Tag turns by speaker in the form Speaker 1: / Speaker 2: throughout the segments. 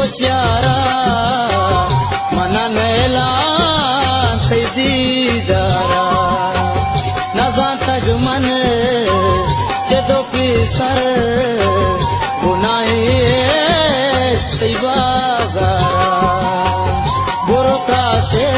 Speaker 1: गोश्यारा मना नैला दीदारा नजा तग मन चदो की सर बुनाई बाजारा बुरका से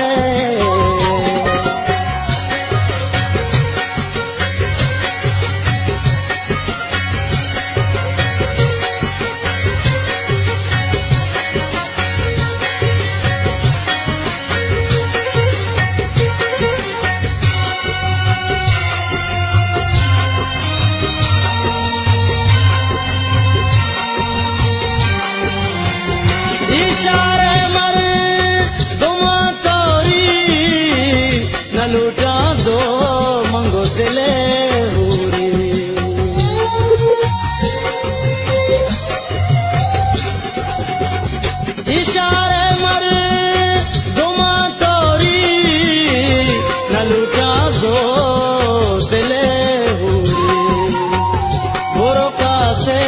Speaker 1: इशारे मर दुमा तोरी न लूटा दो मंगो दिले हुरी इशारे मर दुमा तोरी न लूटा दो दिले हुरी बुरो का से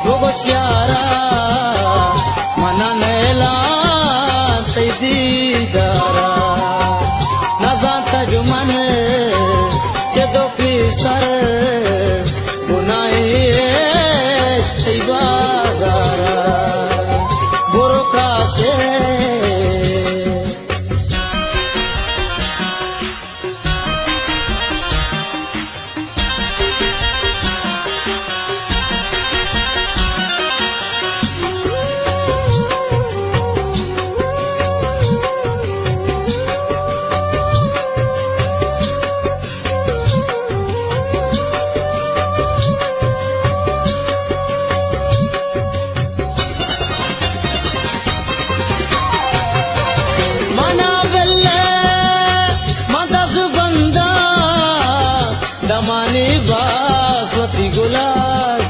Speaker 1: गोश्यारा दीदारा नजा तग मन चदो की सर बुनाई बाजारा बुरका से दमानी बासवती गुला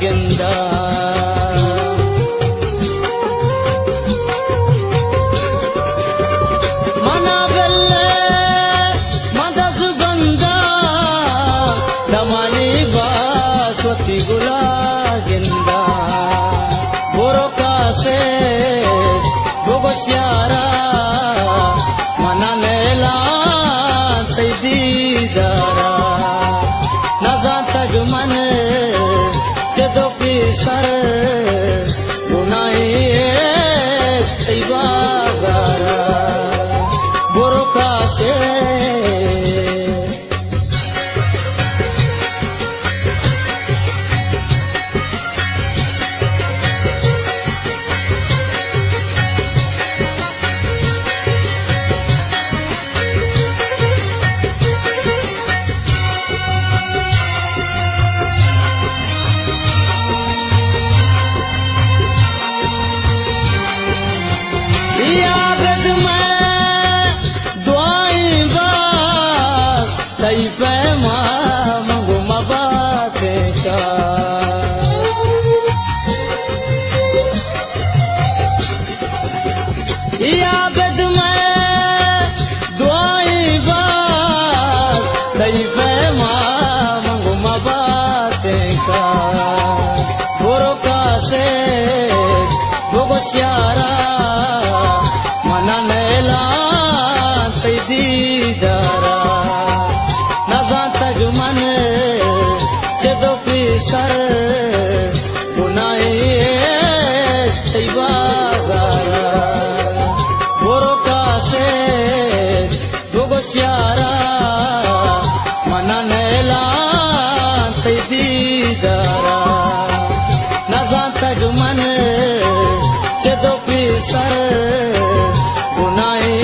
Speaker 1: गेंदा मना बेल्ले मदस बंदा दमानी बासवती गुला गेंदा बुरका से गोश्यारा मना नैला दीदारा नजा तग मन चदो की सर बुनाई बाजारा बुरका से याद में दुआई बास तई पैमा मंगो मबाते का याद में दुआई बास तई पैमा मंगो मबाते का बुरका से गोश्यारा मना नैला दीदारा नजा तग मन चदो की सर बुनाई बाजारा बुरका से गोश्यारा मना नैला दीदारा नजा तग मन चदो की सर बुनाई